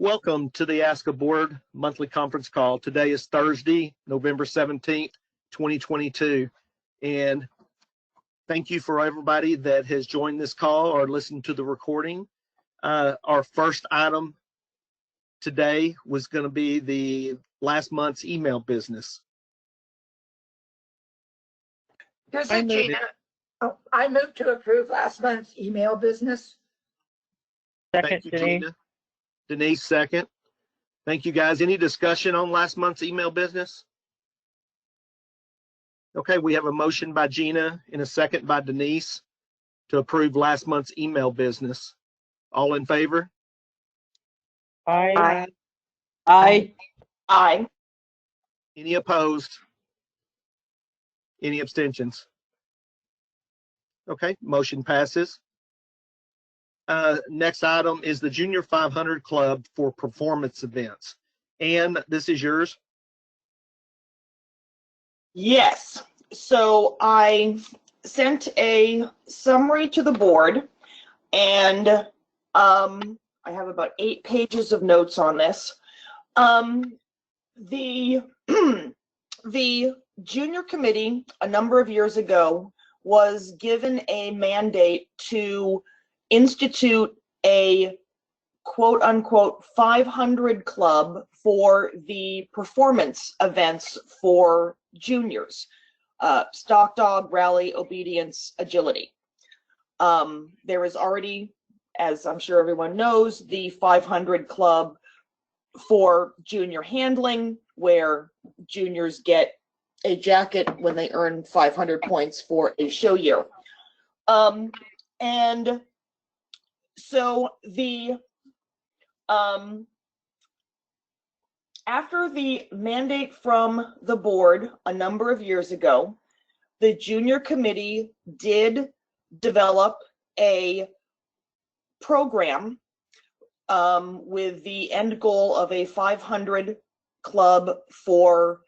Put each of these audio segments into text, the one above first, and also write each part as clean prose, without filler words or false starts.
Welcome to the ASCA Board monthly conference call. Today is Thursday, November 17th, 2022. And thank you for everybody that has joined this call or listened to the recording. Our first item today was going to be the last month's email business. This is Gina. Oh, I move to approve last month's email business. Thank you, Gina. Denise, second. Thank you, guys. Any discussion on last month's email business? Okay, we have a motion by Gina and a second by Denise to approve last month's email business. All in favor? Aye. Aye. Aye. Any opposed? Any abstentions? Okay, motion passes. Next item is the Junior 500 Club for performance events. Ann, this is yours. Yes. So I sent a summary to the board, and I have about 8 pages of notes on this. The junior committee a number of years ago was given a mandate to institute a quote-unquote 500 club for the performance events for juniors, stock dog, rally, obedience, agility. There is already, as I'm sure everyone knows, the 500 club for junior handling, where juniors get a jacket when they earn 500 points for a show year. And so after the mandate from the board a number of years ago, the junior committee did develop a program with the end goal of a 500 club for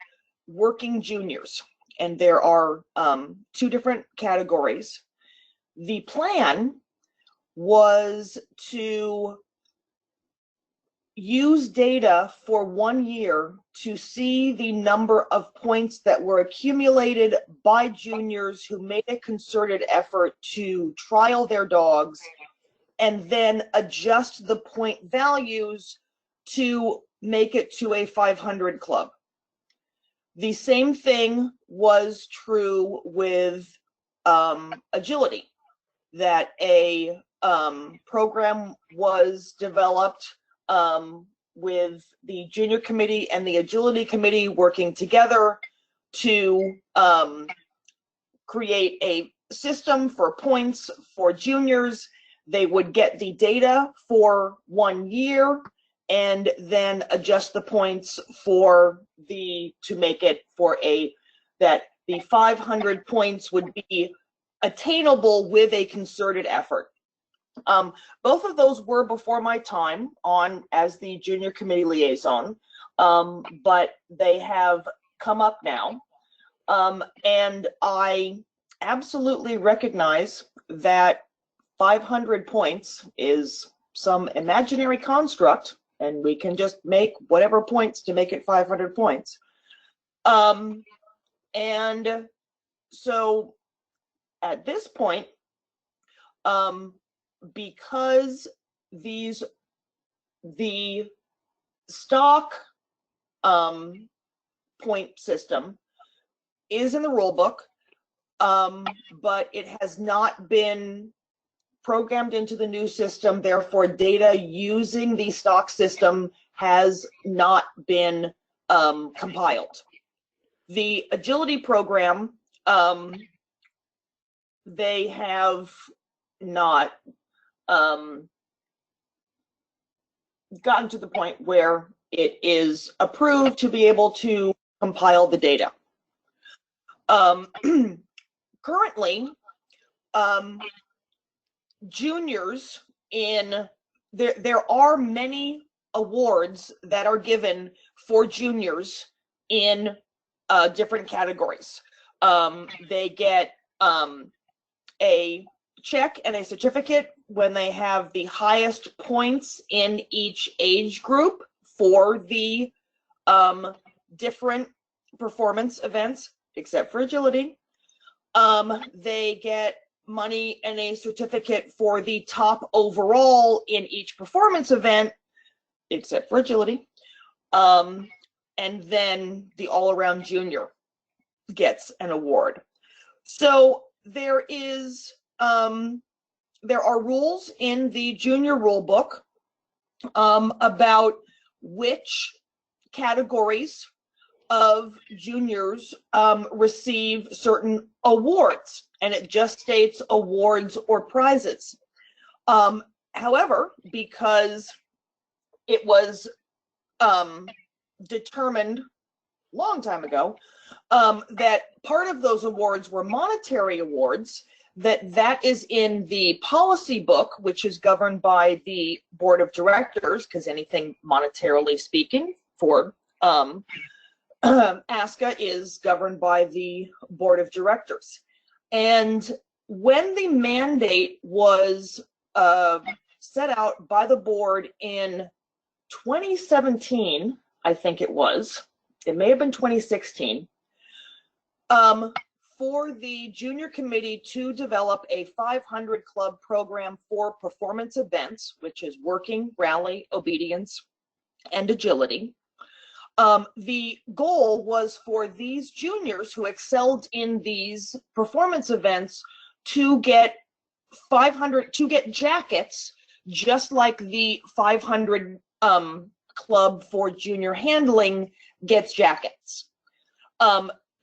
working juniors. And there are 2 different categories. The plan was to use data for 1 year to see the number of points that were accumulated by juniors who made a concerted effort to trial their dogs, and then adjust the point values to make it to a 500 club. The same thing was true with agility, that a program was developed with the junior committee and the agility committee working together to create a system for points for juniors. They would get the data for 1 year and then adjust the points for to make it for that the 500 points would be attainable with a concerted effort. Both of those were before my time on as the junior committee liaison, but they have come up now. And I absolutely recognize that 500 points is some imaginary construct, and we can just make whatever points to make it 500 points. And so at this point, because the stock point system is in the rule book, but it has not been programmed into the new system. Therefore, data using the stock system has not been compiled. The agility program, they have not gotten to the point where it is approved to be able to compile the data. Currently, juniors there are many awards that are given for juniors in different categories. They get a check and a certificate when they have the highest points in each age group for the different performance events, except for agility. They get money and a certificate for the top overall in each performance event, except for agility. And then the all-around junior gets an award. So there are rules in the junior rule book about which categories of juniors receive certain awards, and it just states awards or prizes. However, because it was determined long time ago that part of those awards were monetary awards, that is in the policy book, which is governed by the board of directors, because anything monetarily speaking for ASCA is governed by the board of directors. And when the mandate was set out by the board in 2017, I think it was, it may have been 2016, for the junior committee to develop a 500 club program for performance events, which is working, rally, obedience, and agility. The goal was for these juniors who excelled in these performance events to get jackets, just like the 500 club for junior handling gets jackets.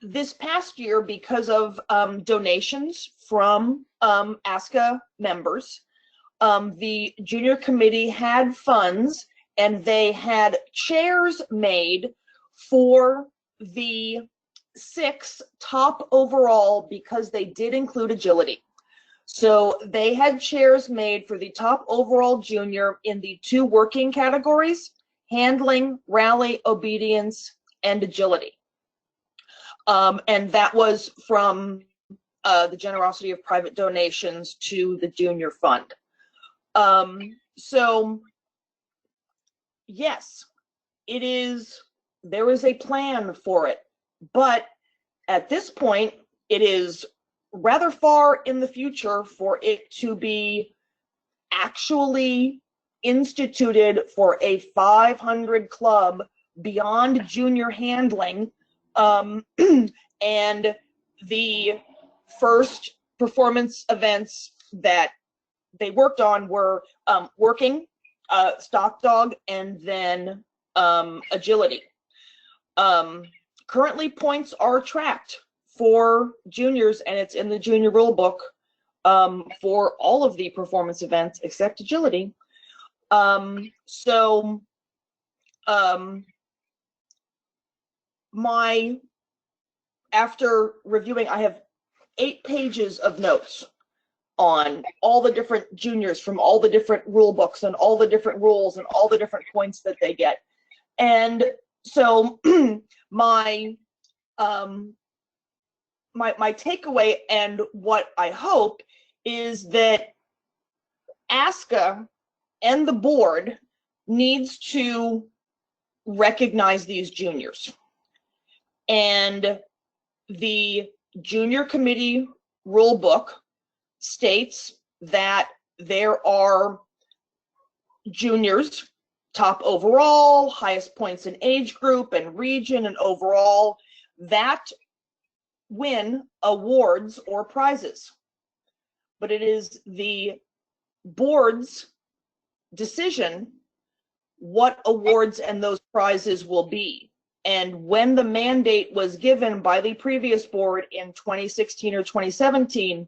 This past year, because of donations from ASCA members, the junior committee had funds, and they had chairs made for the 6 top overall, because they did include agility. So they had chairs made for the top overall junior in the 2 working categories: handling, rally, obedience, and agility. And that was from the generosity of private donations to the junior fund. So yes, there is a plan for it, but at this point, it is rather far in the future for it to be actually instituted for a 500 club beyond junior handling. And the first performance events that they worked on were working, stock dog, and then agility. Currently, points are tracked for juniors, and it's in the junior rule book for all of the performance events except agility. After reviewing, I have 8 pages of notes on all the different juniors from all the different rule books and all the different rules and all the different points that they get. And so my takeaway and what I hope is that ASCA and the board needs to recognize these juniors. And the junior committee rule book states that there are juniors, top overall, highest points in age group and region and overall, that win awards or prizes. But it is the board's decision what awards and those prizes will be. And when the mandate was given by the previous board in 2016 or 2017,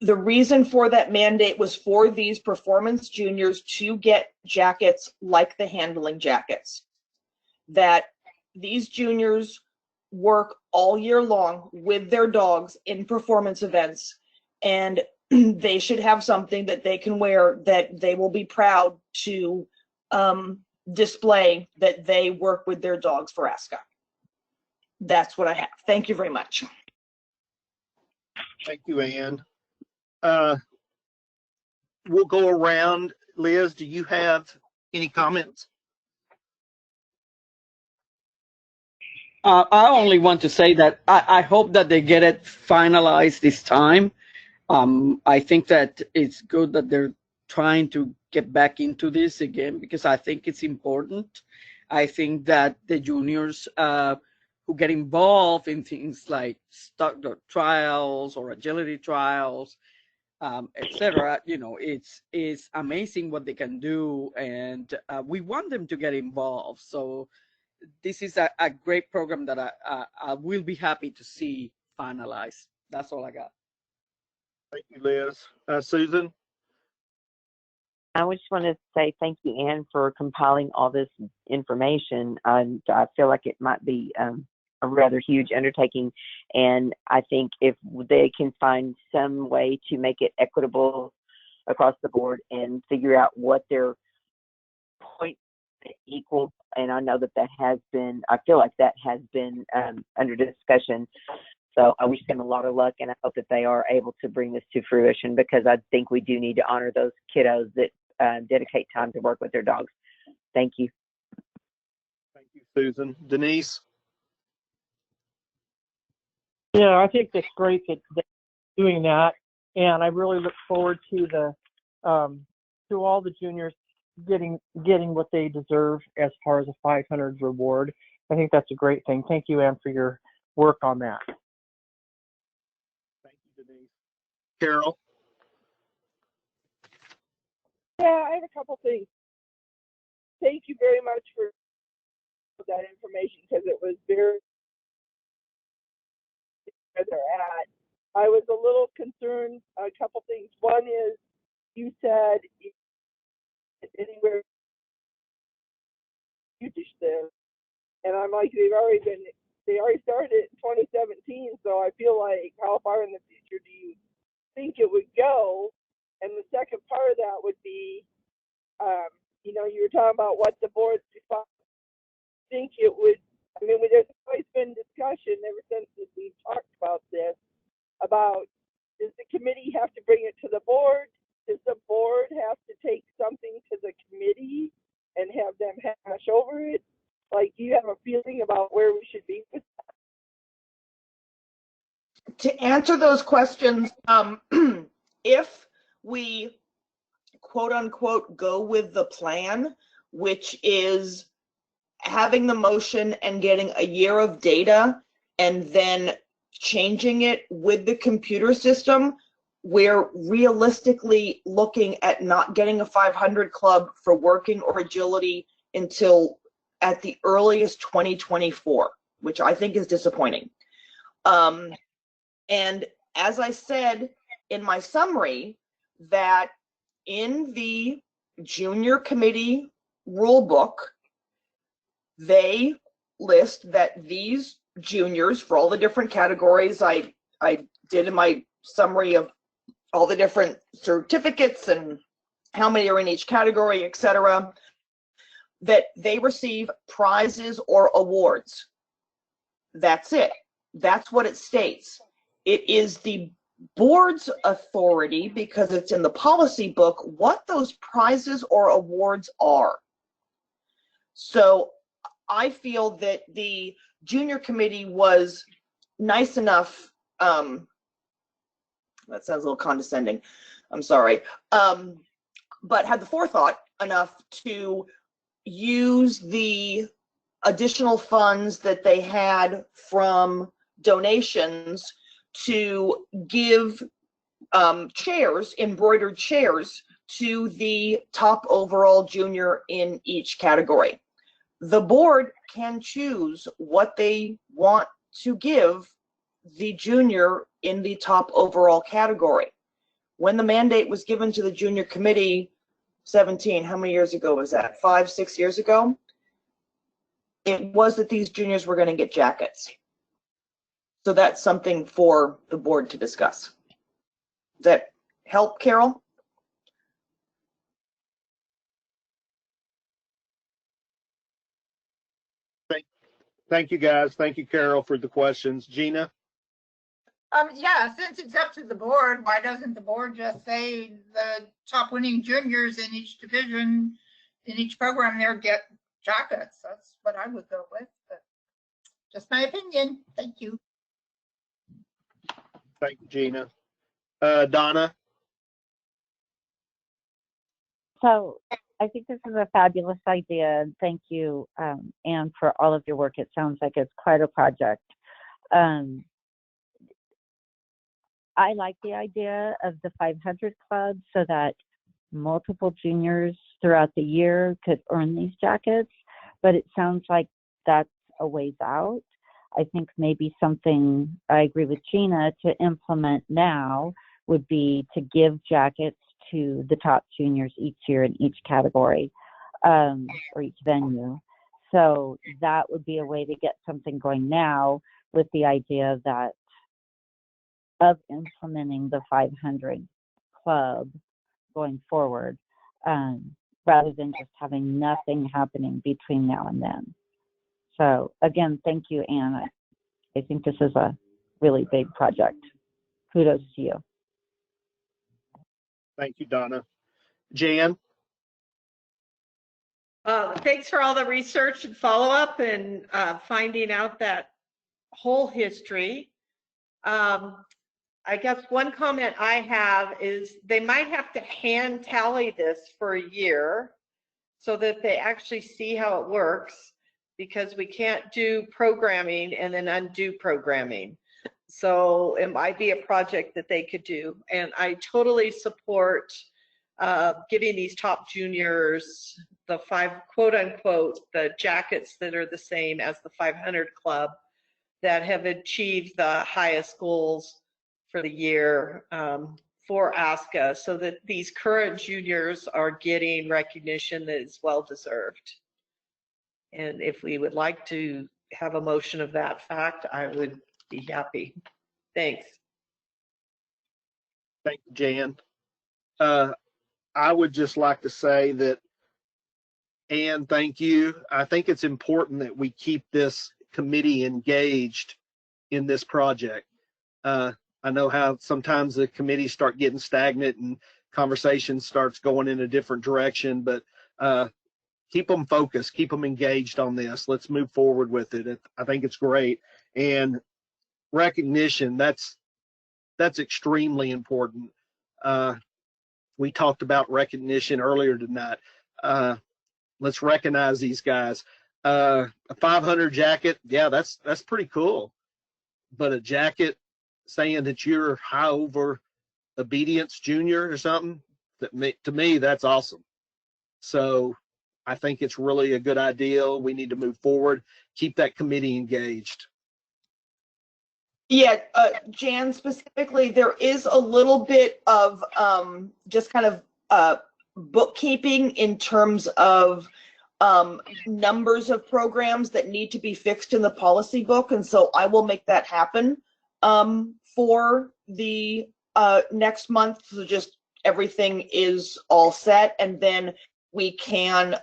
the reason for that mandate was for these performance juniors to get jackets like the handling jackets. That these juniors work all year long with their dogs in performance events, and they should have something that they can wear that they will be proud to display that they work with their dogs for ASCA. That's what I have. Thank you very much. Thank you, Ann. we'll go around. Liz, do you have any comments? I only want to say that I hope that they get it finalized this time. I think that it's good that they're trying to get back into this again because I think it's important. I think that the juniors who get involved in things like stock trials or agility trials, etc., it's amazing what they can do, and we want them to get involved. So this is a great program that I will be happy to see finalized. That's all I got. Thank you, Liz. Susan? I just want to say thank you, Ann, for compiling all this information. I feel like it might be a rather huge undertaking, and I think if they can find some way to make it equitable across the board and figure out what their points equal, and I know that has been, I feel like that has been under discussion. So I wish them a lot of luck, and I hope that they are able to bring this to fruition, because I think we do need to honor those kiddos that dedicate time to work with their dogs. Thank you. Thank you, Susan. Denise? Yeah, I think that's great that they're doing that, and I really look forward to to all the juniors getting what they deserve as far as a 500 reward. I think that's a great thing. Thank you, Ann, for your work on that. Thank you, Denise. Carol? Yeah, I have a couple things. Thank you very much for that information, because it was very where they're at. I was a little concerned. A couple things. One is you said anywhere you teach them, and I'm like, they already started it in 2017. So I feel like, how far in the future do you think it would go? And the second part of that would be, you were talking about what the board's response. I think it would. I mean, there's always been discussion ever since we've talked about this, about, does the committee have to bring it to the board? Does the board have to take something to the committee and have them hash over it? Like, do you have a feeling about where we should be with that? To answer those questions, if we quote unquote go with the plan, which is having the motion and getting a year of data and then changing it with the computer system, we're realistically looking at not getting a 500 club for working or agility until at the earliest 2024, which I think is disappointing. And as I said in my summary, that in the junior committee rule book, they list that these juniors, for all the different categories I did in my summary of all the different certificates and how many are in each category, etc., that they receive prizes or awards. That's it. That's what it states. It is the board's authority, because it's in the policy book, what those prizes or awards are. So I feel that the junior committee was nice enough, that sounds a little condescending, I'm sorry, but had the forethought enough to use the additional funds that they had from donations to give chairs, embroidered chairs, to the top overall junior in each category. The board can choose what they want to give the junior in the top overall category. When the mandate was given to the junior committee, 17, how many years ago was that? 5, 6 years ago? It was that these juniors were going to get jackets. So that's something for the board to discuss. Does that help, Carol? Thank you, guys. Thank you, Carol, for the questions. Gina? Yeah, since it's up to the board, why doesn't the board just say the top winning juniors in each division, in each program there get jackets? That's what I would go with, but just my opinion. Thank you. Thank you, Gina. Donna? So I think this is a fabulous idea. And thank you, Anne, for all of your work. It sounds like it's quite a project. I like the idea of the 500 Club so that multiple juniors throughout the year could earn these jackets, but it sounds like that's a ways out. I think maybe something, I agree with Gina, to implement now would be to give jackets to the top juniors each year in each category, or each venue. So that would be a way to get something going now, with the idea that of implementing the 500 Club going forward, rather than just having nothing happening between now and then. So again, thank you, Anne. I think this is a really big project. Kudos to you. Thank you, Donna. Jan? Thanks for all the research and follow-up and finding out that whole history. I guess one comment I have is they might have to hand tally this for a year so that they actually see how it works, because we can't do programming and then undo programming. So it might be a project that they could do. And I totally support giving these top juniors the quote unquote, the jackets that are the same as the 500 Club that have achieved the highest goals for the year for ASCA, so that these current juniors are getting recognition that is well deserved. And if we would like to have a motion of that fact, I would be happy. Thanks. Thank you, Jan. I would just like to say that, Anne, thank you. I think it's important that we keep this committee engaged in this project. I know how sometimes the committees start getting stagnant and conversation starts going in a different direction, but keep them focused, keep them engaged on this. Let's move forward with it. I think it's great. And recognition, that's extremely important. We talked about recognition earlier tonight. Let's recognize these guys. A 500 jacket, yeah, that's pretty cool. But a jacket saying that you're high over obedience junior or something, to me, that's awesome. So I think it's really a good idea. We need to move forward, keep that committee engaged. Yeah, Jan, specifically, there is a little bit of just kind of bookkeeping in terms of numbers of programs that need to be fixed in the policy book. And so I will make that happen for the next month. So just everything is all set. And then we can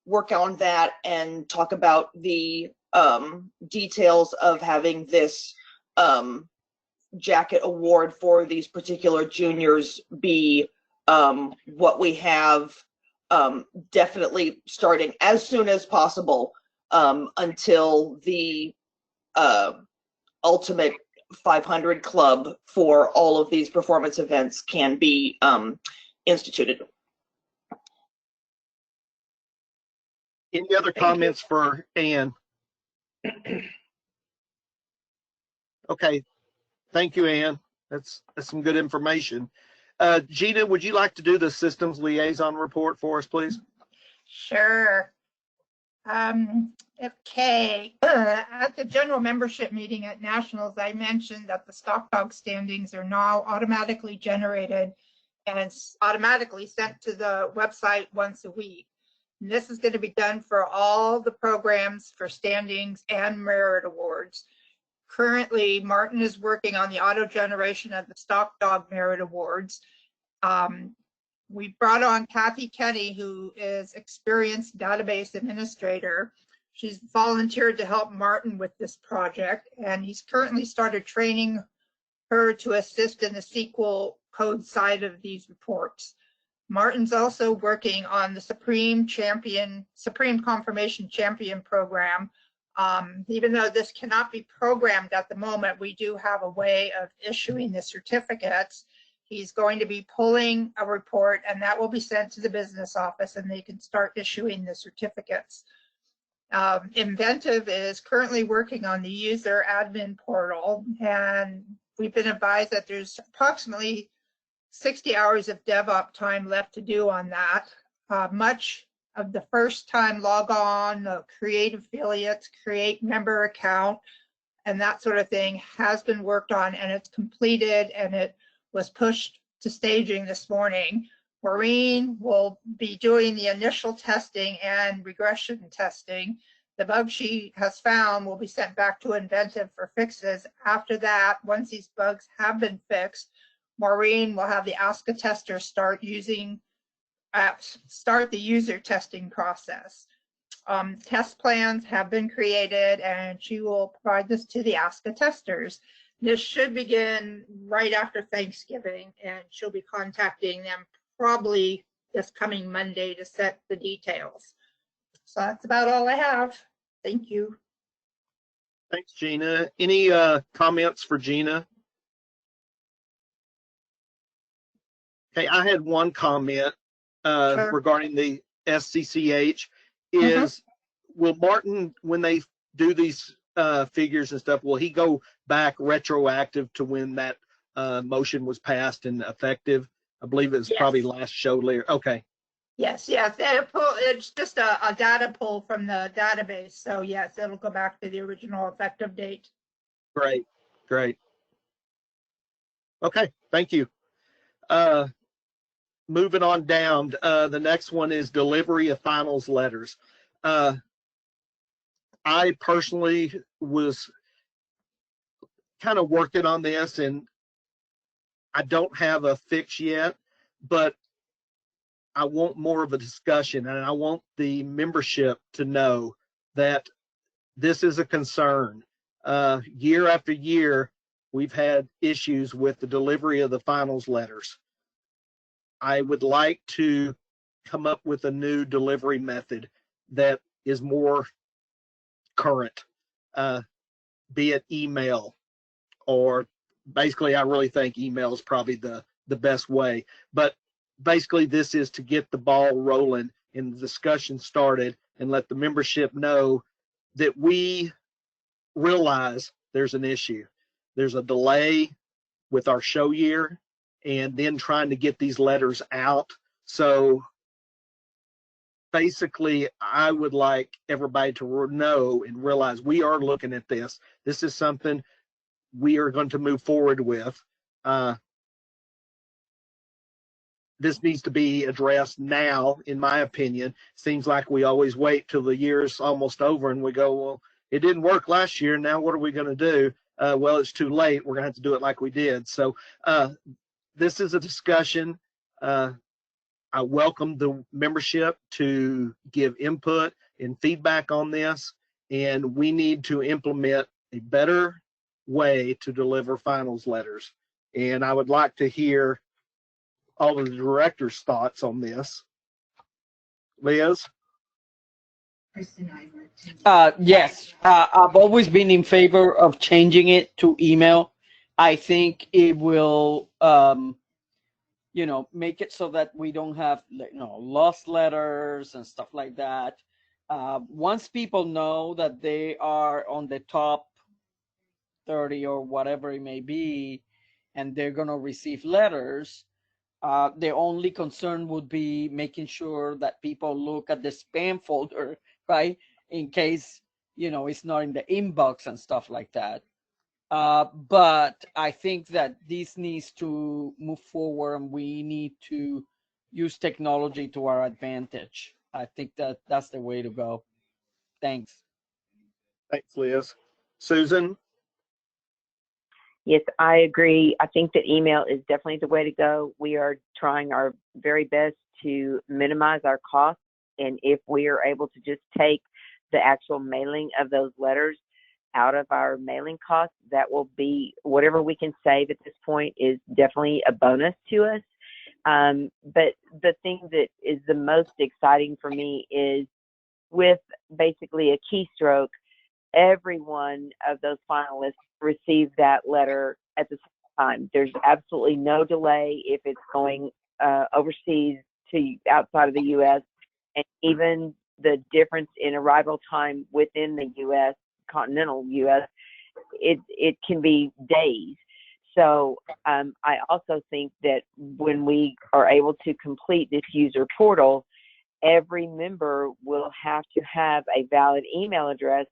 work on that and talk about the details of having this jacket award for these particular juniors be what we have definitely starting as soon as possible until the ultimate 500 Club for all of these performance events can be instituted. Any other comments for Anne? Okay, thank you, Anne. That's some good information. Gina, would you like to do the systems liaison report for us, please? Sure. Okay. At the general membership meeting at Nationals, I mentioned that the stock dog standings are now automatically generated and automatically sent to the website once a week. And this is going to be done for all the programs for standings and merit awards. Currently, Martin is working on the auto generation of the stock dog merit awards. We brought on Kathy Kenny, who is experienced database administrator. She's volunteered to help Martin with this project, and he's currently started training her to assist in the SQL code side of these reports. Martin's also working on the Supreme Confirmation Champion program. Even though this cannot be programmed at the moment, we do have a way of issuing the certificates. He's going to be pulling a report, and that will be sent to the business office, and they can start issuing the certificates. Inventive is currently working on the user admin portal, and we've been advised that there's approximately 60 hours of DevOps time left to do on that. Much of the first time log on, create affiliates, create member account, and that sort of thing has been worked on, and it's completed, and it was pushed to staging this morning. Maureen will be doing the initial testing and regression testing. The bugs she has found will be sent back to Inventive for fixes. After that, once these bugs have been fixed, Maureen will have the ASCA tester start the user testing process. Test plans have been created, and she will provide this to the ASCA testers. This should begin right after Thanksgiving, and she'll be contacting them probably this coming Monday to set the details. So that's about all I have. Thank you. Thanks, Gina. Any comments for Gina? Okay, I had one comment Sure. regarding the SCCH. Is will Martin, when they do these figures and stuff, will he go back retroactive to when that motion was passed and effective? I believe it's probably last show later. Okay. Yes, it's just a data pull from the database. So yes, it'll go back to the original effective date. Great. Okay, thank you. Moving on down, the next one is delivery of finals letters. I personally was kind of working on this, and I don't have a fix yet, but I want more of a discussion, and I want the membership to know that this is a concern. Year after year, we've had issues with the delivery of the finals letters. I would like to come up with a new delivery method that is more current, be it email, or basically I really think email is probably the best way. But basically this is to get the ball rolling and the discussion started and let the membership know that we realize there's an issue. There's a delay with our show year and then trying to get these letters out. So basically, I would like everybody to know and realize we are looking at this. This is something we are going to move forward with. This needs to be addressed now, in my opinion. Seems like we always wait till the year's almost over and we go, well, it didn't work last year. Now what are we going to do? Well, it's too late. We're going to have to do it like we did. So this is a discussion. I welcome the membership to give input and feedback on this, and we need to implement a better way to deliver finals letters. And I would like to hear all of the directors' thoughts on this. Liz? Yes, I've always been in favor of changing it to email. I think it will, make it so that we don't have, lost letters and stuff like that. Once people know that they are on the top 30 or whatever it may be, and they're going to receive letters, the only concern would be making sure that people look at the spam folder, right? In case, it's not in the inbox and stuff like that. But I think that this needs to move forward, and we need to use technology to our advantage. I think that that's the way to go. Thanks. Thanks, Liz. Susan? Yes, I agree. I think that email is definitely the way to go. We are trying our very best to minimize our costs. And if we are able to just take the actual mailing of those letters out of our mailing costs, that will be whatever we can save at this point is definitely a bonus to us. But the thing that is the most exciting for me is with basically a keystroke, every one of those finalists receive that letter at the same time. There's absolutely no delay if it's going overseas to outside of the U.S. And even the difference in arrival time within the U.S., continental U.S., it can be days. So I also think that when we are able to complete this user portal, every member will have to have a valid email address,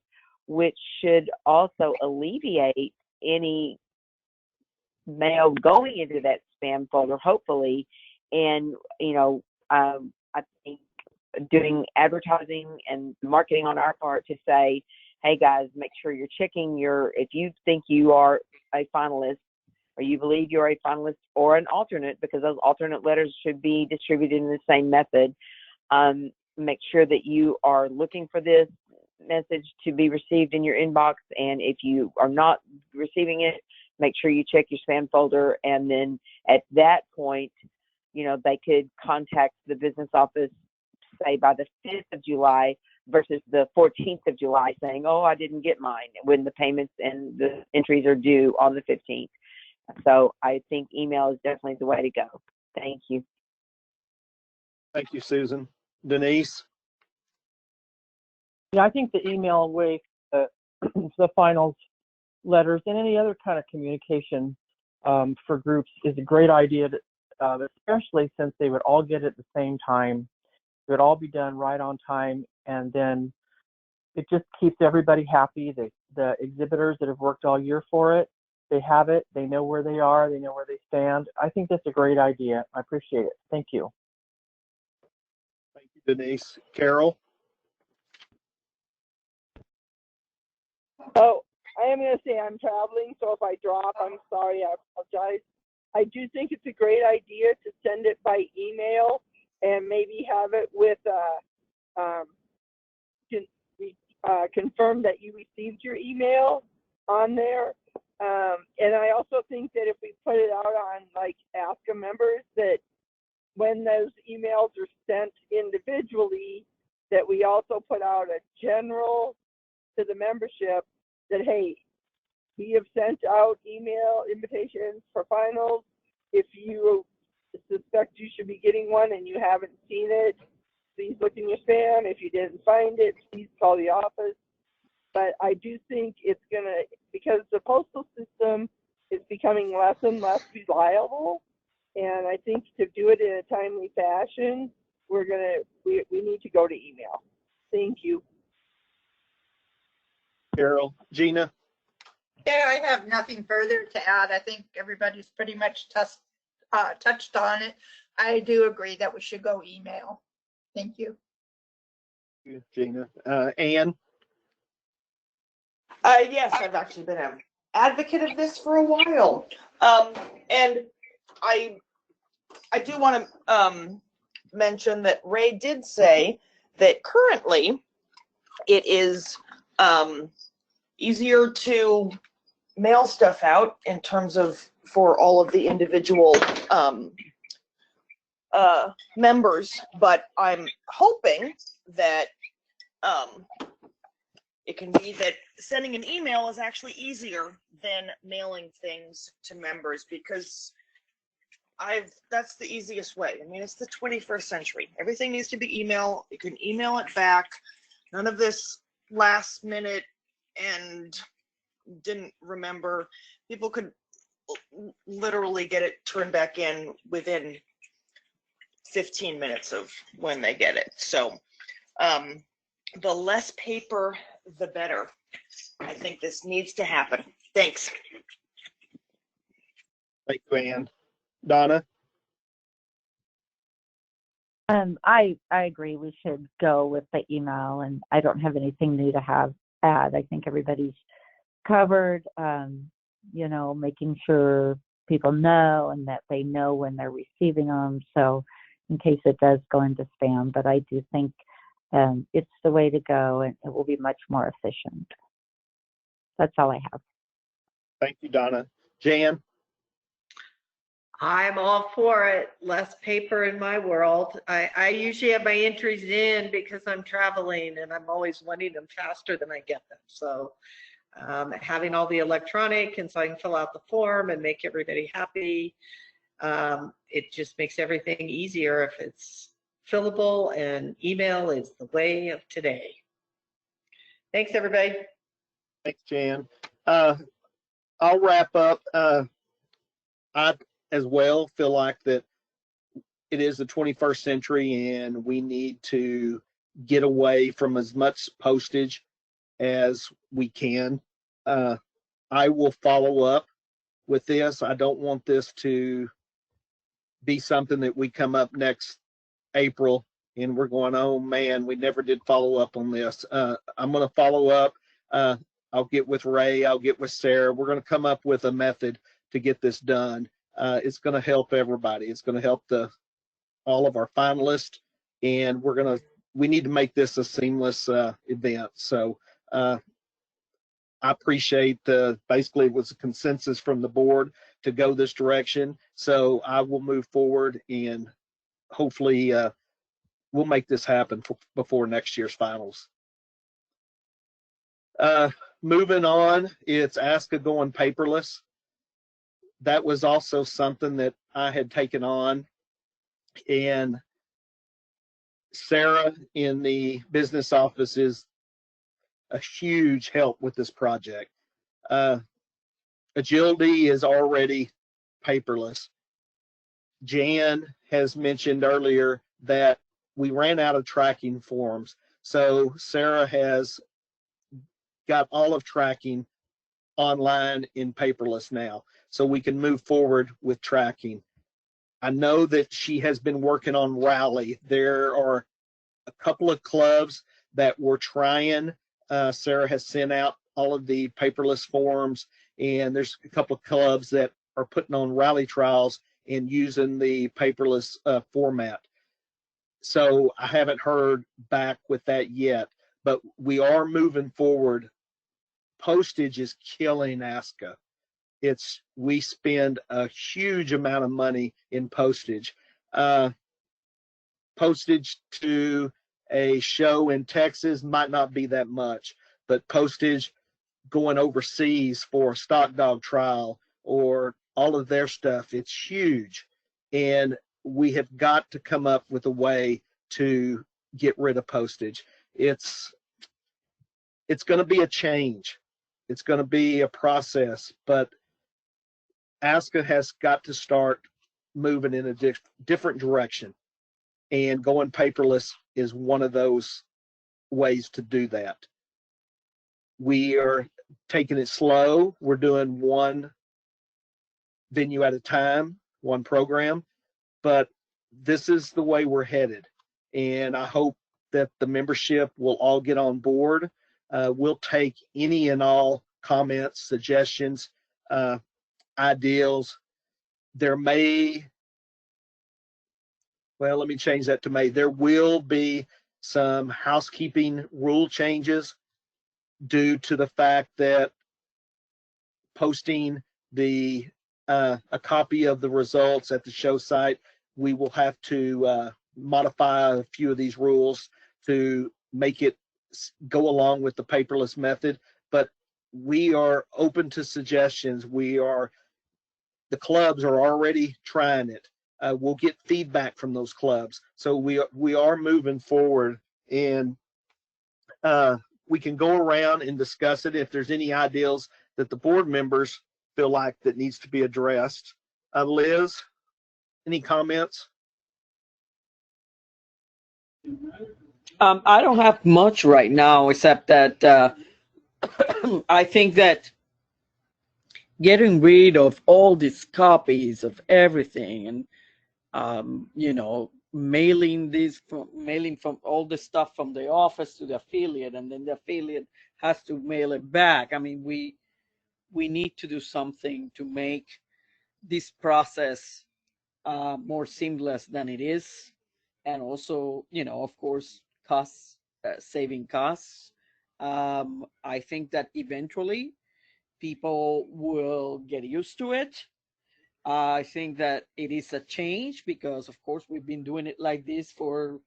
which should also alleviate any mail going into that spam folder, hopefully. And, you know, I think doing advertising and marketing on our part to say, hey guys, make sure you're checking if you think you are a finalist or you believe you're a finalist or an alternate, because those alternate letters should be distributed in the same method. Make sure that you are looking for this message to be received in your inbox. And if you are not receiving it, make sure you check your spam folder. And then at that point, you know, they could contact the business office, say by the 5th of July versus the 14th of July saying, oh, I didn't get mine, when the payments and the entries are due on the 15th. So I think email is definitely the way to go. Thank you. Thank you, Susan. Denise? Yeah, I think the email way, the finals letters and any other kind of communication for groups is a great idea, especially since they would all get it at the same time. It would all be done right on time, and then it just keeps everybody happy. The exhibitors that have worked all year for it, they have it, they know where they are, they know where they stand. I think that's a great idea. I appreciate it. Thank you. Thank you, Denise. Carol? Oh, I am going to say I'm traveling, so if I drop, I'm sorry. I apologize. I do think it's a great idea to send it by email and maybe have it with confirm that you received your email on there. And I also think that if we put it out on like ASCA members, that when those emails are sent individually, that we also put out a general to the membership that, hey, we have sent out email invitations for finals. If you suspect you should be getting one and you haven't seen it, please look in your spam. If you didn't find it, please call the office. But I do think it's gonna, because the postal system is becoming less and less reliable, and I think to do it in a timely fashion, we need to go to email. Thank you. Carol? Gina? Yeah, I have nothing further to add. I think everybody's pretty much touched on it. I do agree that we should go email. Thank you. Thank you, Gina. Ann? Yes, I've actually been an advocate of this for a while. And I do want to mention that Ray did say that currently it is easier to mail stuff out in terms of for all of the individual members, but I'm hoping that it can be that sending an email is actually easier than mailing things to members, because that's the easiest way. I mean, it's the 21st century. Everything needs to be email. You can email it back. None of this last minute and didn't remember. People could literally get it turned back in within 15 minutes of when they get it. So the less paper, the better. I think this needs to happen. Thanks. Thank you, Ann. Donna? I agree. We should go with the email, and I don't have anything new to add. I think everybody's covered, you know, making sure people know and that they know when they're receiving them. So in case it does go into spam, but I do think And it's the way to go, and it will be much more efficient. That's all I have. Thank you, Donna. Jan? I'm all for it. Less paper in my world. I usually have my entries in because I'm traveling and I'm always wanting them faster than I get them. So having all the electronic and so I can fill out the form and make everybody happy. It just makes everything easier if it's fillable, and email is the way of today. Thanks, everybody. Thanks, Jan. I'll wrap up. I as well feel like that it is the 21st century and we need to get away from as much postage as we can. I will follow up with this. I don't want this to be something that we come up next April and we're going, oh man, we never did follow up on this. I'm going to follow up. I'll get with Ray. I'll get with Sarah. We're going to come up with a method to get this done. It's going to help everybody. It's going to help all of our finalists, and we need to make this a seamless event. So I appreciate basically it was a consensus from the board to go this direction. So I will move forward and hopefully we'll make this happen before next year's finals. Moving on, it's ASCA going paperless. That was also something that I had taken on, and Sarah in the business office is a huge help with this project. Agility is already paperless. Jan has mentioned earlier that we ran out of tracking forms. So Sarah has got all of tracking online in paperless now. So we can move forward with tracking. I know that she has been working on Rally. There are a couple of clubs that we're trying. Sarah has sent out all of the paperless forms, and there's a couple of clubs that are putting on Rally trials and using the paperless format. So I haven't heard back with that yet, but we are moving forward. Postage is killing ASCA. We spend a huge amount of money in postage. Postage to a show in Texas might not be that much, but postage going overseas for a stock dog trial or all of their stuff, it's huge. And we have got to come up with a way to get rid of postage. It's going to be a change. It's going to be a process, but ASCA has got to start moving in a different direction, and going paperless is one of those ways to do that. We are taking it slow. We're doing one venue at a time, one program, but this is the way we're headed. And I hope that the membership will all get on board. We'll take any and all comments, suggestions, ideals. There will be some housekeeping rule changes due to the fact that posting a copy of the results at the show site, we will have to modify a few of these rules to make it go along with the paperless method. But we are open to suggestions. The clubs are already trying it. We'll get feedback from those clubs. So we are moving forward, and we can go around and discuss it if there's any ideas that the board members feel like that needs to be addressed. Liz, any comments? I don't have much right now, except that I think that getting rid of all these copies of everything and mailing from all the stuff from the office to the affiliate, and then the affiliate has to mail it back. I mean, we need to do something to make this process more seamless than it is, and also, of course, cost saving costs. I think that eventually people will get used to it. I think that it is a change because, of course, we've been doing it like this for,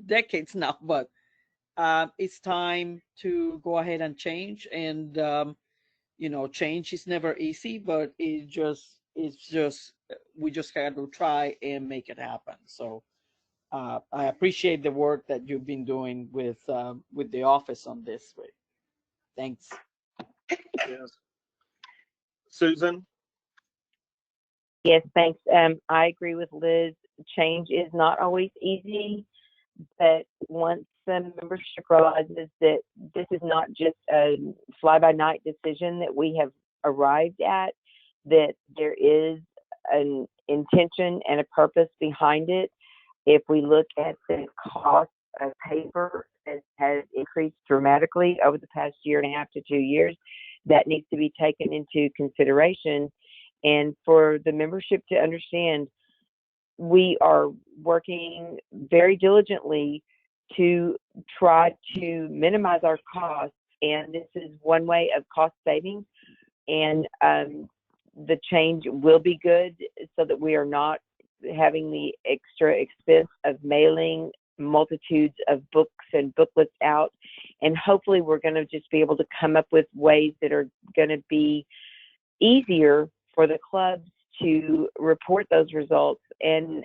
decades now. But it's time to go ahead and change. And change is never easy, but it's just we just have to try and make it happen. So I appreciate the work that you've been doing with the office on this. Thanks. Yes. Susan? Yes, thanks. I agree with Liz. Change is not always easy, but once the membership realizes that this is not just a fly-by-night decision that we have arrived at, that there is an intention and a purpose behind it. If we look at the cost of paper that has increased dramatically over the past 1.5 to 2 years, that needs to be taken into consideration. And for the membership to understand, we are working very diligently to try to minimize our costs, and this is one way of cost savings. And the change will be good so that we are not having the extra expense of mailing multitudes of books and booklets out. And hopefully we're going to just be able to come up with ways that are going to be easier for the clubs to report those results, and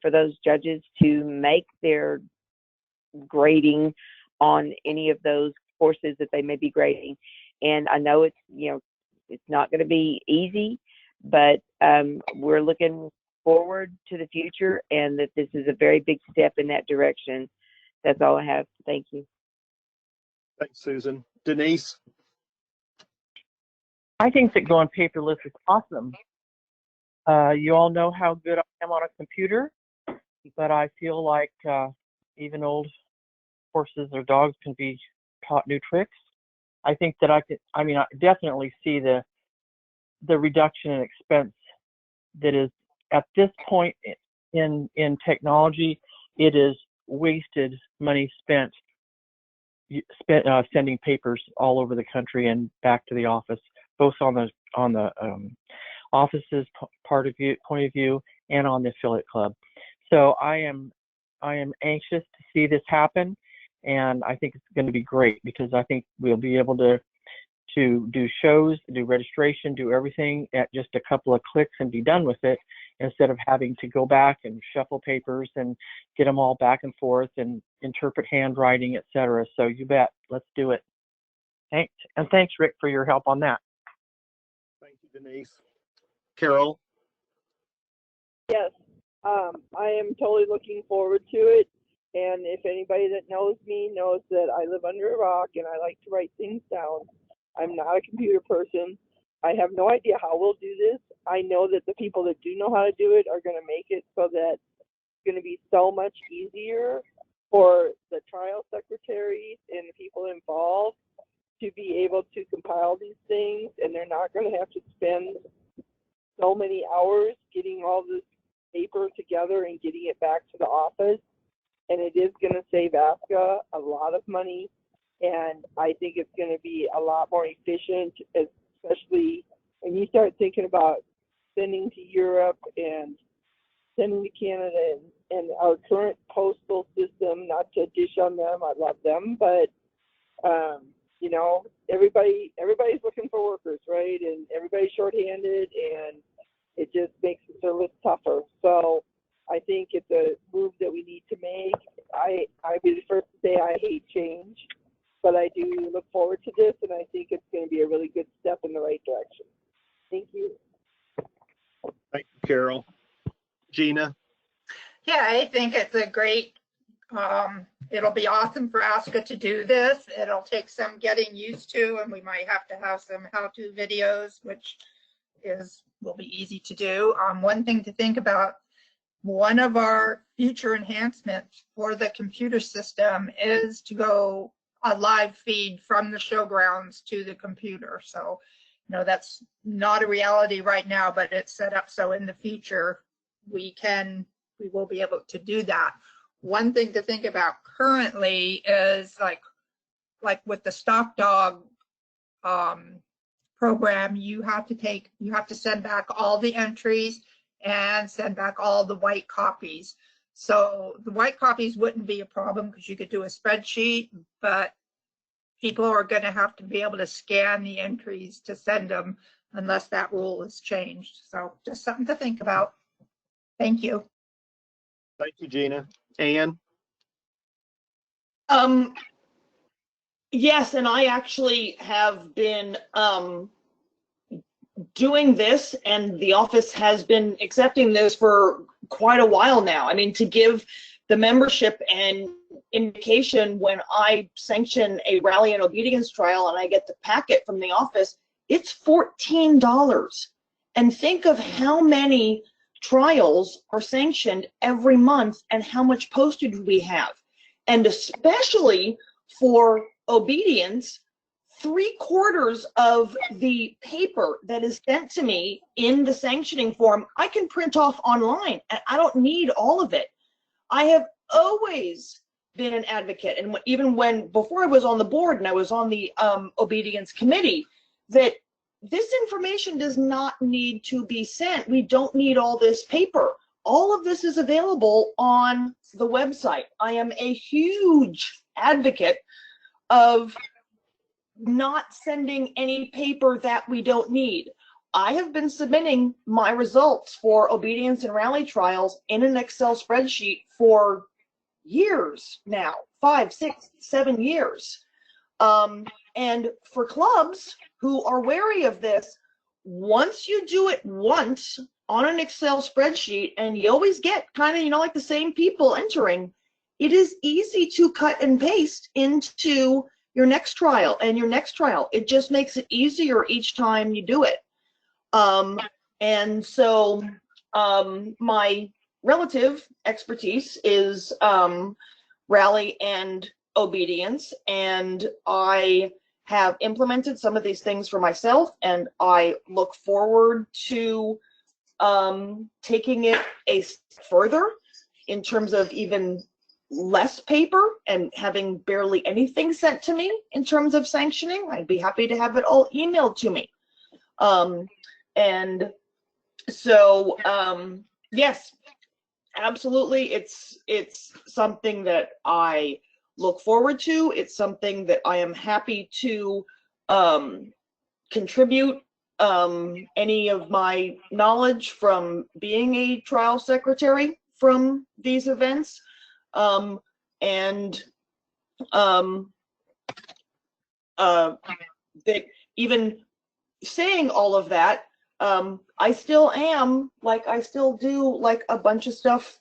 for those judges to make their grading on any of those courses that they may be grading. And I know it's not going to be easy, but we're looking forward to the future, and that this is a very big step in that direction. That's all I have. Thank you. Thanks, Susan. Denise? I think that going paperless is awesome. You all know how good I am on a computer, but I feel like even old horses or dogs can be taught new tricks. I think that I definitely see the reduction in expense that is at this point in technology. It is wasted money spent sending papers all over the country and back to the office, both on the office's point of view and on the affiliate club. So I am anxious to see this happen, and I think it's going to be great because I think we'll be able to do shows, do registration, do everything at just a couple of clicks and be done with it, instead of having to go back and shuffle papers and get them all back and forth and interpret handwriting, etc. So you bet, let's do it. Thanks, and thanks, Rick, for your help on that. Thank you, Denise. Carol? Yes, I am totally looking forward to it. And if anybody that knows me knows that I live under a rock and I like to write things down. I'm not a computer person. I have no idea how we'll do this. I know that the people that do know how to do it are going to make it so that it's going to be so much easier for the trial secretaries and the people involved to be able to compile these things, and they're not going to have to spend so many hours getting all this paper together and getting it back to the office. And it is going to save ASCA a lot of money, and I think it's going to be a lot more efficient, especially when you start thinking about sending to Europe and sending to Canada and our current postal system. Not to dish on them, I love them, but everybody's looking for workers, right? And everybody's shorthanded, and it just makes the service tougher. So I think it's a move that we need to make. I'd be the first to say I hate change, but I do look forward to this, and I think it's going to be a really good step in the right direction. Thank you. Thank you, Carol. Gina? Yeah, I think it's a great, it'll be awesome for ASCA to do this. It'll take some getting used to, and we might have to have some how-to videos, which will be easy to do. One thing to think about, one of our future enhancements for the computer system is to go a live feed from the showgrounds to the computer. So, that's not a reality right now, but it's set up so in the future we will be able to do that. one thing to think about currently is like with the stock dog program, you have to send back all the entries and send back all the white copies. So the white copies wouldn't be a problem because you could do a spreadsheet, but people are going to have to be able to scan the entries to send them unless that rule is changed. So just something to think about. Thank you. Thank you, Gina. Ann? Yes, and I actually have been doing this, and the office has been accepting this for quite a while now. I mean, to give the membership an indication, when I sanction a rally and obedience trial and I get the packet from the office, it's $14. And think of how many trials are sanctioned every month and how much postage we have. And especially for obedience, 3/4 of the paper that is sent to me in the sanctioning form, I can print off online, and I don't need all of it. I have always been an advocate, and even before I was on the board and I was on the obedience committee, that this information does not need to be sent. We don't need all this paper. All of this is available on the website. I am a huge advocate of not sending any paper that we don't need. I have been submitting my results for obedience and rally trials in an Excel spreadsheet for years now, 5, 6, 7 years. And for clubs who are wary of this, once you do it once on an Excel spreadsheet, and you always get kind of, like the same people entering, it is easy to cut and paste into your next trial and your next trial. It just makes it easier each time you do it. And so my relative expertise is rally and obedience, and I have implemented some of these things for myself, and I look forward to taking it a step further in terms of even less paper and having barely anything sent to me in terms of sanctioning. I'd be happy to have it all emailed to me. And so, yes, absolutely. It's something that I look forward to. It's something that I am happy to contribute any of my knowledge from being a trial secretary from these events. That even saying all of that, I still do like a bunch of stuff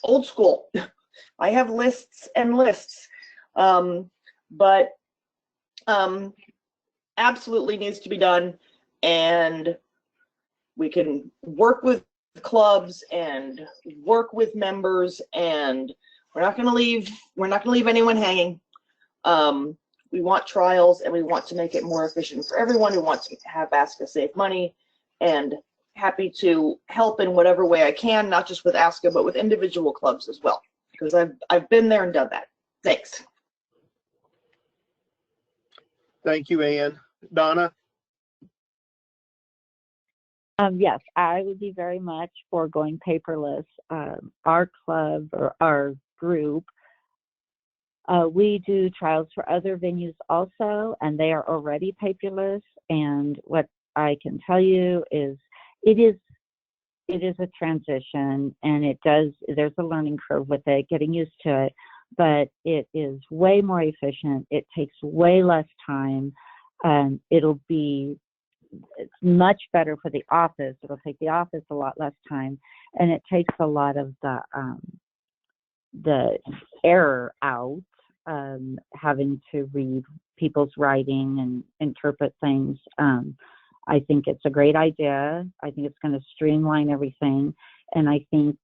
old school. I have lists and lists, but absolutely needs to be done, and we can work with clubs and work with members, and we're not going to leave anyone hanging. We want trials, and we want to make it more efficient for everyone who wants to have ASCA save money, and happy to help in whatever way I can, not just with ASCA, but with individual clubs as well, because I've been there and done that. Thanks. Thank you, Ann. Donna? Yes, I would be very much for going paperless. Our club or our group, we do trials for other venues also, and they are already paperless. And what I can tell you is it is a transition, and there's a learning curve with it, getting used to it, but it is way more efficient. It takes way less time. It's much better for the office. It'll take the office a lot less time, and it takes a lot of the error out, having to read people's writing and interpret things. I think it's a great idea. I think it's going to streamline everything, and I think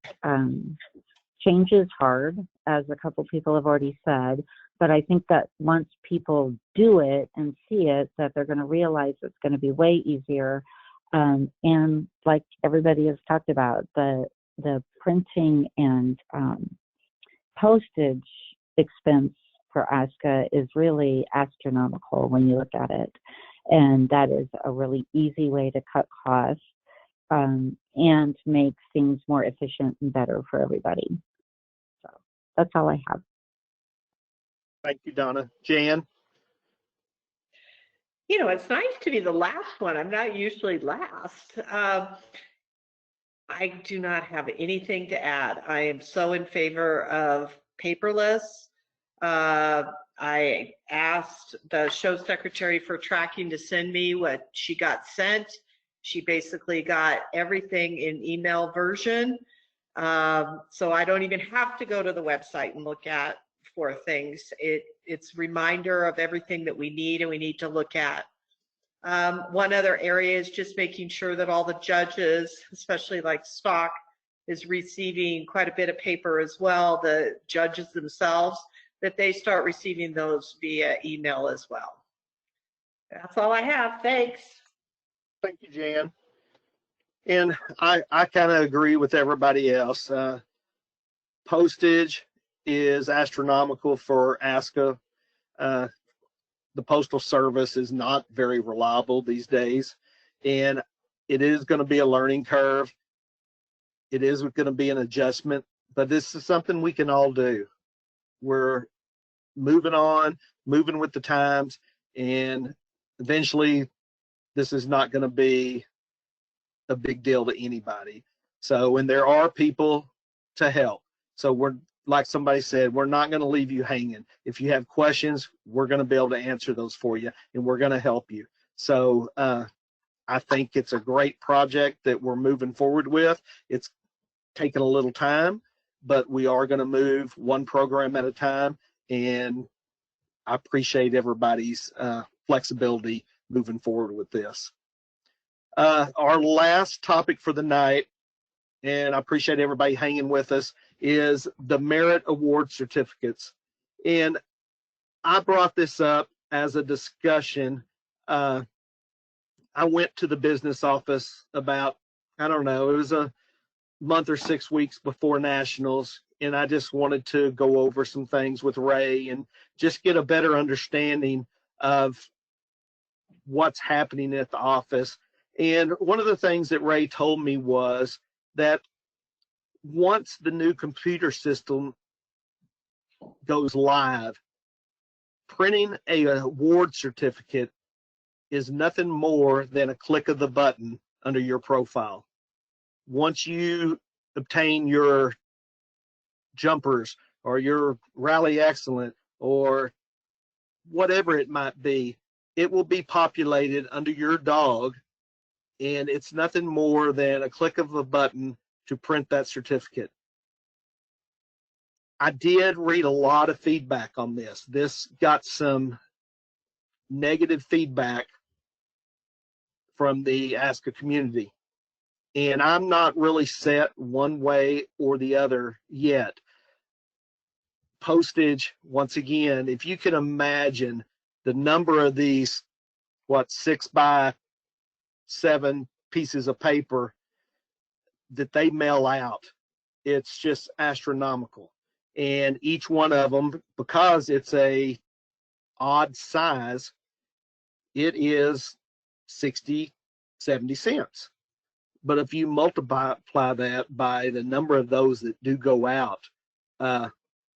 change is hard, as a couple people have already said, but I think that once people do it and see it, that they're going to realize it's going to be way easier. And like everybody has talked about, the printing and postage expense for ASCA is really astronomical when you look at it. And that is a really easy way to cut costs and make things more efficient and better for everybody. So that's all I have. Thank you, Donna. Jan? You know, it's nice to be the last one. I'm not usually last. I do not have anything to add. I am so in favor of paperless. I asked the show secretary for tracking to send me what she got sent. She basically got everything in email version. So I don't even have to go to the website and look at for things. It's a reminder of everything that we need and we need to look at. One other area is just making sure that all the judges, especially like stock, is receiving quite a bit of paper as well, the judges themselves, that they start receiving those via email as well. That's all I have. Thanks. Thank you, Jan. And I kind of agree with everybody else. Postage is astronomical for ASCA. The Postal Service is not very reliable these days, and it is going to be a learning curve. It is going to be an adjustment, but this is something we can all do. We're moving on, moving with the times, and eventually this is not going to be a big deal to anybody. So, and there are people to help. So we're, like somebody said, we're not going to leave you hanging. If you have questions, we're going to be able to answer those for you, and we're going to help you. So I think it's a great project that we're moving forward with. It's taken a little time, but we are going to move one program at a time, and I appreciate everybody's flexibility moving forward with this. Our last topic for the night, and I appreciate everybody hanging with us, is the Merit Award Certificates. And I brought this up as a discussion. I went to the business office about, I don't know, it was a month or 6 weeks before Nationals, and I just wanted to go over some things with Ray and just get a better understanding of what's happening at the office. And one of the things that Ray told me was that once the new computer system goes live, printing an award certificate is nothing more than a click of the button under your profile. Once you obtain your jumpers or your Rally Excellent or whatever it might be, it will be populated under your dog, and it's nothing more than a click of a button to print that certificate. I did read a lot of feedback on this. This got some negative feedback from the ASCA community, and I'm not really set one way or the other yet. Postage, once again, if you can imagine the number of these, 6 by 7 pieces of paper that they mail out, it's just astronomical. And each one of them, because it's a odd size, it is 60, 70 cents. But if you multiply that by the number of those that do go out,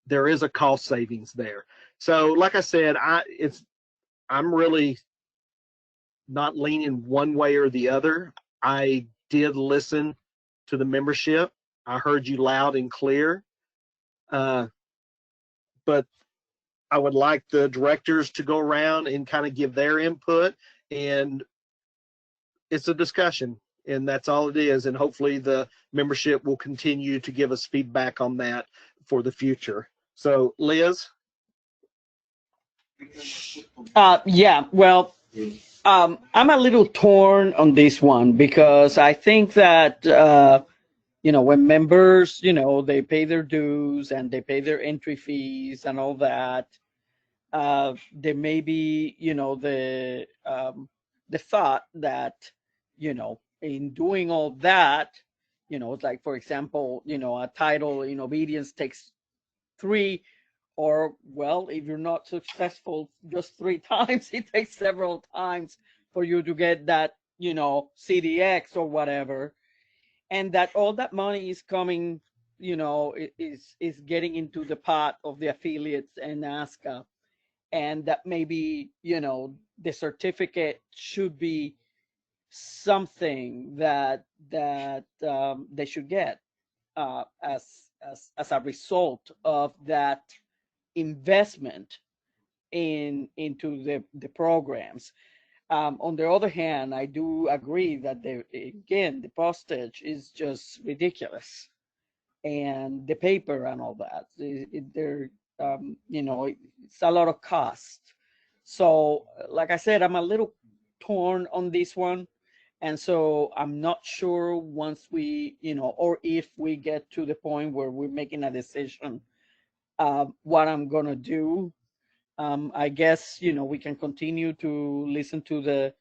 there is a cost savings there. So like I said, I'm really not leaning one way or the other. I did listen to the membership. I heard you loud and clear. But I would like the directors to go around and kind of give their input, and it's a discussion, and that's all it is. And hopefully the membership will continue to give us feedback on that for the future. So Liz? Yeah, well, I'm a little torn on this one because I think that, when members, they pay their dues and they pay their entry fees and all that, there may be, the thought that, in doing all that, it's like, for example, a title in obedience takes 3, or well, if you're not successful just 3 times, it takes several times for you to get that, CDX or whatever, and that all that money is coming, is getting into the pot of the affiliates and ASCA, and that maybe, the certificate should be something that they should get as a result of that investment into the programs. On the other hand, I do agree that the postage is just ridiculous, and the paper and all that. It's a lot of cost. So, like I said, I'm a little torn on this one, and so I'm not sure once we, or if we get to the point where we're making a decision, what I'm gonna do. I guess, we can continue to listen to the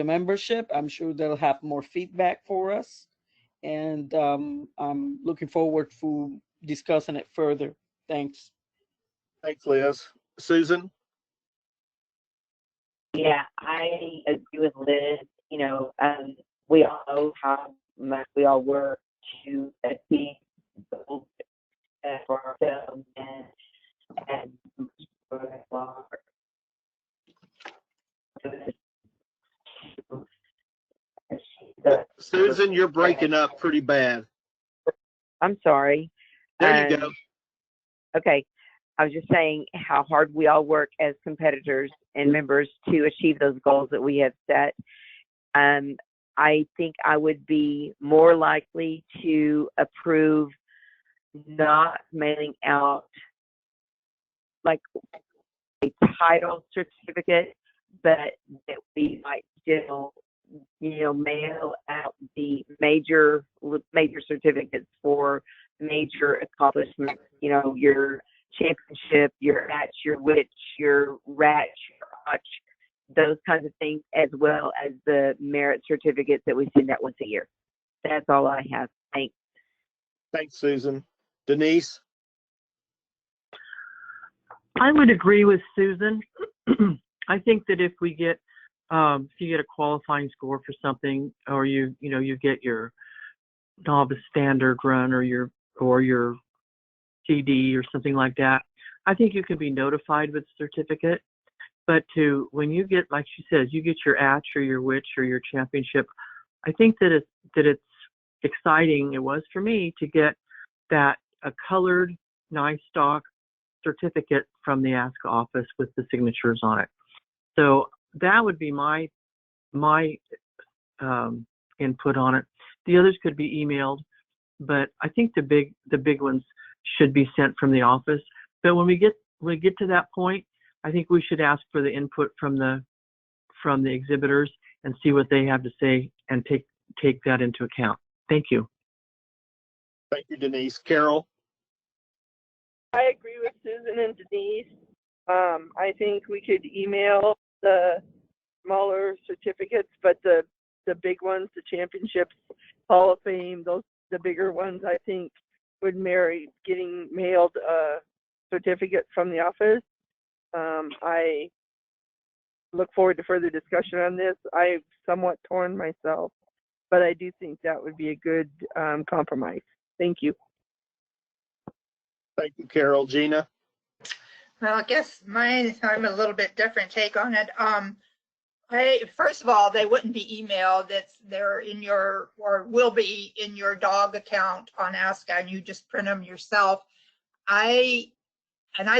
membership. I'm sure they'll have more feedback for us, and I'm looking forward to discussing it further. Thanks. Thanks, Liz. Susan? Yeah, I agree with Liz. We all know how much we all work to achieve goals for ourselves and Susan, you're breaking up pretty bad. I'm sorry. There you go. Okay. I was just saying how hard we all work as competitors and members to achieve those goals that we have set. I think I would be more likely to approve not mailing out like a title certificate, but that we might still, mail out the major certificates for major accomplishments, your championship, your ATCH, your WITCH, your RATCH, your AUCH, those kinds of things, as well as the merit certificates that we send out once a year. That's all I have. Thanks. Thanks, Susan. Denise? I would agree with Susan. I think that if we get, if you get a qualifying score for something, or you get your novice standard run, or your CD or something like that, I think you can be notified with the certificate. But when you get, like she says, you get your ATCH or your WITCH or your championship, I think that it's exciting. It was for me to get a colored, nice stock certificate from the ASCA office with the signatures on it. So that would be my input on it. The others could be emailed, but I think the big ones should be sent from the office. But when we get to that point, I think we should ask for the input from the exhibitors and see what they have to say and take that into account. Thank you. Thank you, Denise. Carol? I agree with Susan and Denise. I think we could email the smaller certificates, but the big ones, the championships, Hall of Fame, the bigger ones, I think would merit getting mailed a certificate from the office. I look forward to further discussion on this. I've somewhat torn myself, but I do think that would be a good compromise. Thank you. Thank you, Carol. Gina? Well, I guess I'm a little bit different take on it. First of all, they wouldn't be emailed. They're in your, or will be in your dog account on ASCA, and you just print them yourself. I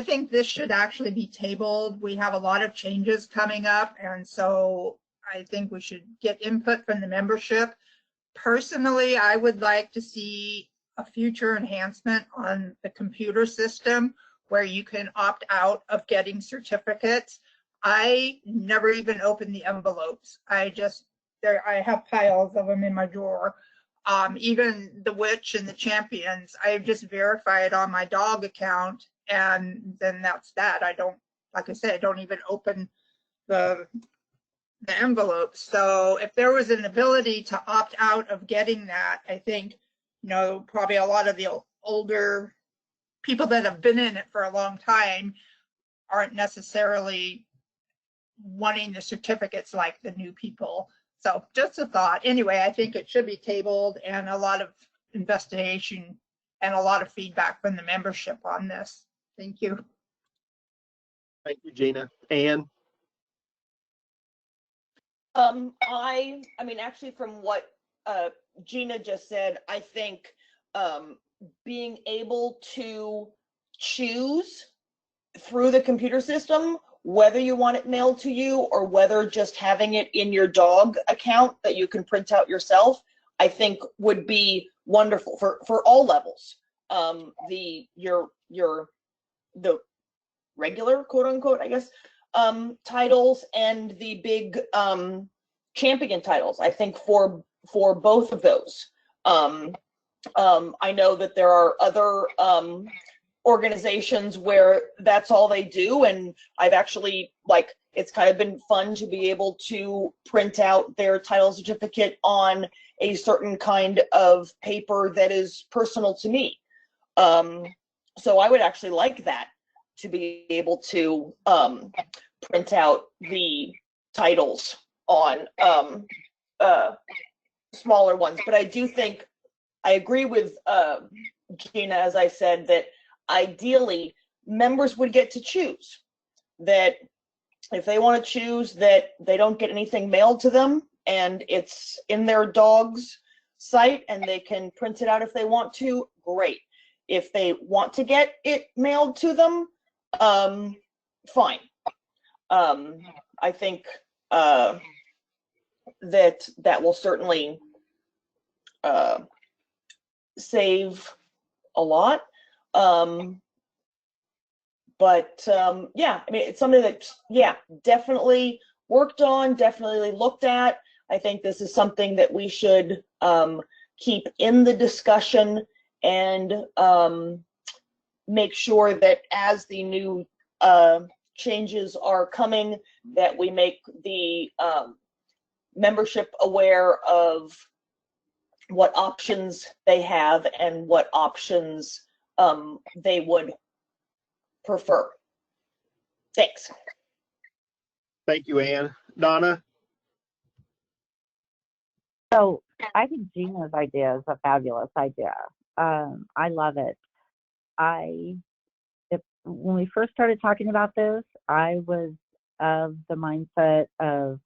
think this should actually be tabled. We have a lot of changes coming up, and so I think we should get input from the membership. Personally, I would like to see a future enhancement on the computer system where you can opt out of getting certificates. I never even open the envelopes. I have piles of them in my drawer. Even the WITCH and the champions, I just verify it on my dog account, and then that's that. I don't, like I said, I don't even open the envelopes. So if there was an ability to opt out of getting that, I think, probably a lot of the older people that have been in it for a long time aren't necessarily wanting the certificates like the new people. So just a thought. Anyway, I think it should be tabled, and a lot of investigation and a lot of feedback from the membership on this. Thank you. Thank you, Gina. Ann? I mean, actually, from what Gina just said, I think being able to choose through the computer system whether you want it mailed to you or whether just having it in your dog account that you can print out yourself, I think would be wonderful for all levels. The regular, quote unquote, I guess, titles and the big champion titles. I think for both of those. I know that there are other organizations where that's all they do, and I've actually, like, it's kind of been fun to be able to print out their title certificate on a certain kind of paper that is personal to me. So I would actually like that, to be able to print out the titles on smaller ones. But I do think, I agree with Gina, as I said, that ideally members would get to choose. That if they want to choose that they don't get anything mailed to them and it's in their dog's site and they can print it out if they want to, great. If they want to get it mailed to them, fine. I think that will certainly save a lot. But yeah, I mean, it's something that, yeah, definitely worked on, definitely looked at. I think this is something that we should keep in the discussion and make sure that as the new changes are coming, that we make the membership aware of what options they have and what options they would prefer. Thanks. Thank you, Ann. Donna? So I think Gina's idea is a fabulous idea. I love it. When we first started talking about this, I was of the mindset of,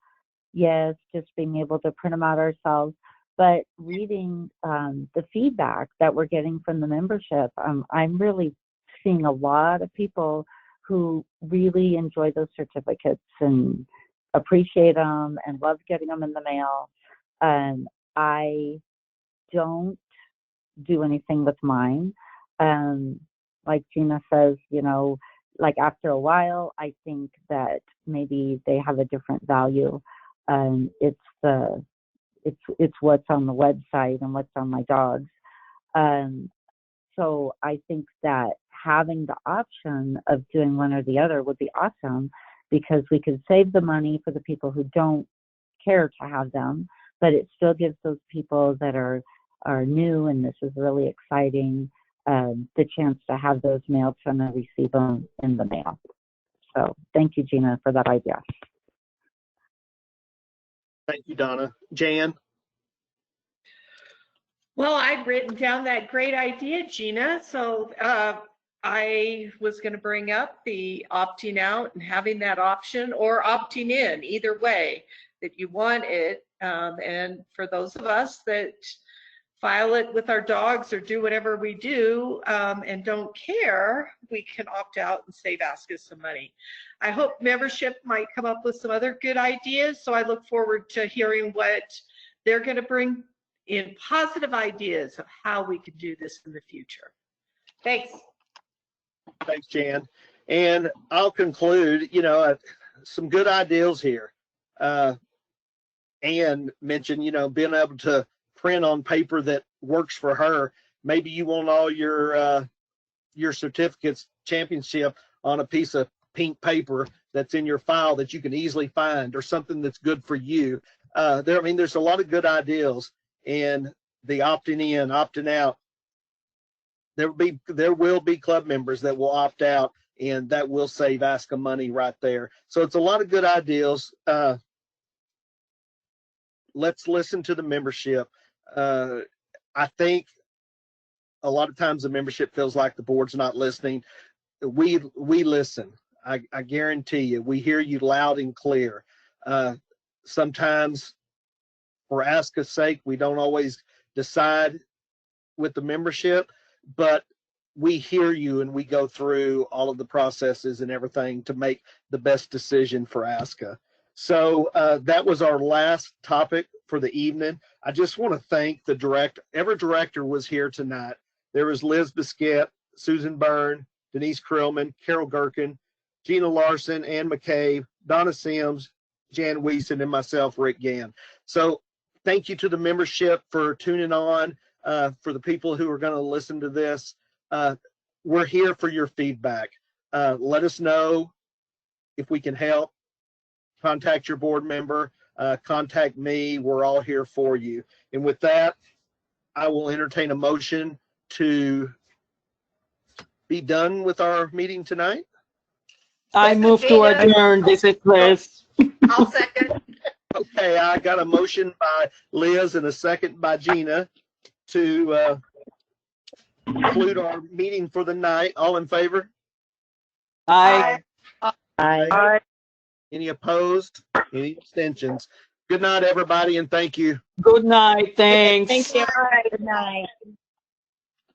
yes, just being able to print them out ourselves. But reading the feedback that we're getting from the membership, I'm really seeing a lot of people who really enjoy those certificates and appreciate them and love getting them in the mail. I don't do anything with mine. Like Gina says, you know, like after a while, I think that maybe they have a different value. It's what's on the website and what's on my dogs. So I think that having the option of doing one or the other would be awesome, because we could save the money for the people who don't care to have them, but it still gives those people that are new, and this is really exciting, the chance to have those mailed to them and receive them in the mail. So thank you, Gina, for that idea. Thank you, Donna. Jan? Well, I've written down that great idea, Gina. So I was going to bring up the opting out and having that option, or opting in, either way that you want it. And for those of us that file it with our dogs or do whatever we do and don't care, we can opt out and save ASCA some money. I hope membership might come up with some other good ideas. So I look forward to hearing what they're going to bring in positive ideas of how we can do this in the future. Thanks. Thanks, Jan. And I'll conclude, you know, some good ideas here. Ann mentioned, you know, being able to print on paper that works for her. Maybe you want all your certificates, championship, on a piece of pink paper that's in your file that you can easily find, or something that's good for you. I mean, there's a lot of good ideas, and the opting in, opting out, there will be club members that will opt out, and that will save ASCA money right there. So it's a lot of good ideas. Let's listen to the membership. I think a lot of times the membership feels like the board's not listening. We listen. I guarantee you, we hear you loud and clear. Sometimes, for ASCA's sake, we don't always decide with the membership, but we hear you and we go through all of the processes and everything to make the best decision for ASCA. So that was our last topic for the evening. I just want to thank the director. Every director was here tonight. There was Liz Biscuit, Susan Byrne, Denise Krillman, Carol Gherkin, Gina Larson, Ann McCabe, Donna Sims, Jan Wiesen, and myself, Rick Gann. So thank you to the membership for tuning on. For the people who are going to listen to this, we're here for your feedback. Let us know if we can help. Contact your board member. Contact me. We're all here for you. And with that, I will entertain a motion to be done with our meeting tonight. I move to adjourn. This is Liz. I'll second. Okay, I got a motion by Liz and a second by Gina to conclude our meeting for the night. All in favor? Aye. Aye. Any opposed? Any abstentions? Good night, everybody, and thank you. Good night. Thanks. Thank you. Good night.